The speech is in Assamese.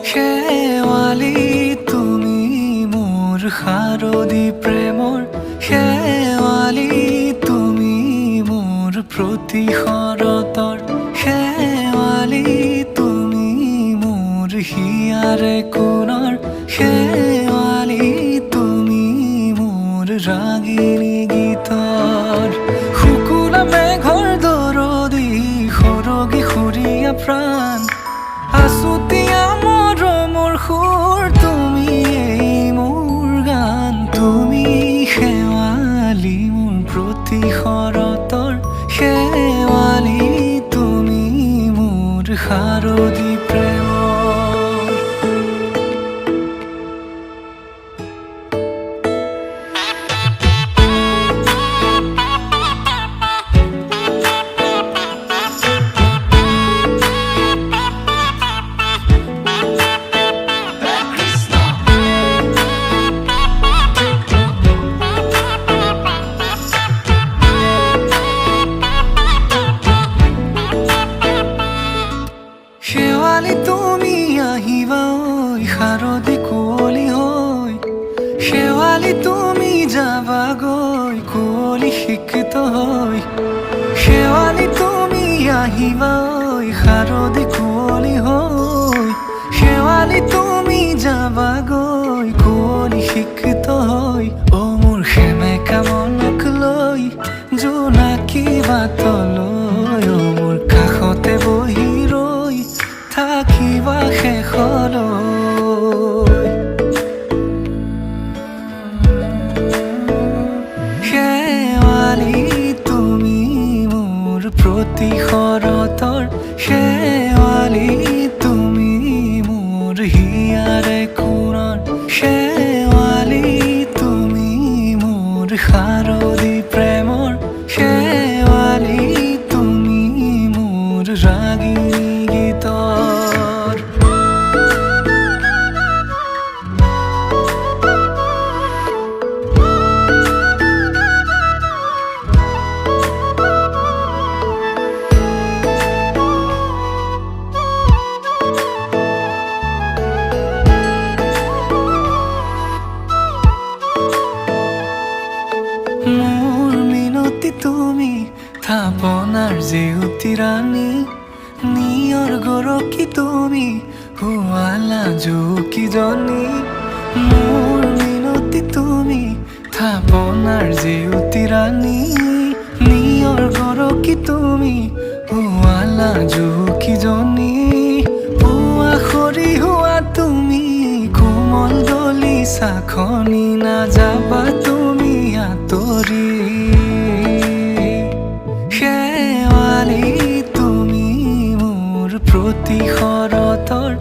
শেৱালি তুমি মোৰ শাৰদী প্ৰেমৰ শেৱালি তুমি মোৰ প্ৰতি শৰতৰ শেৱালি তুমি মোৰ হিয়াৰে কোণৰ শেৱালি তুমি মোৰ ৰাগিনী গীতৰ শুকুলা মেঘৰ দৰদি সৰগী সুৰীয়া প্ৰাণ আছুতীয়া মৰমৰ সুৰ তুমি মোৰ গান তুমি শেৱালি মোৰ প্ৰতি শৰতৰ শেৱালি তুমি মোৰ শাৰদী প্ৰেমৰ শেৱালি তুমি আহিবা ঐ শাৰদী কুঁৱলী হৈ শেৱালি তুমি যাবাগৈ কুঁৱলী শিক্ষিত হৈ শেৱালি তুমি আহিবা ঐ শাৰদী কুঁৱলী হৈ শেৱালি তুমি যাবাগৈ কুঁৱলী শিক্ষিত হৈ অ মোৰ সেমেকা মনক লৈ জোনাকী বাটলৈ অ মোৰ কাষতে বহি থাকিবা শেষলৈ শেৱালি তুমি মোৰ প্ৰতি শৰতৰ শেৱালি তুমি মোৰ হিয়াৰে কোণৰ শেৱালি তুমি মোৰ শাৰদী প্ৰেমৰ শেৱালি তুমি মোৰ ৰাগিনী গীতৰ মোৰ মিনতি তুমি থাপনাৰ জেউতি ৰাণী নিয়ৰ গৰকী তুমি শুৱালা জুকিজনী মোৰ মিনতি তুমি থাপনাৰ জেউতি ৰাণী নিয়ৰ গৰকী তুমি শুৱালা জুকিজনী পুৱা সৰি হোৱা তুমি কোমল দলি চাখনি নাযাবা তুমি আঁতৰি শেৱালি তুমি মোৰ প্ৰতি শৰতৰ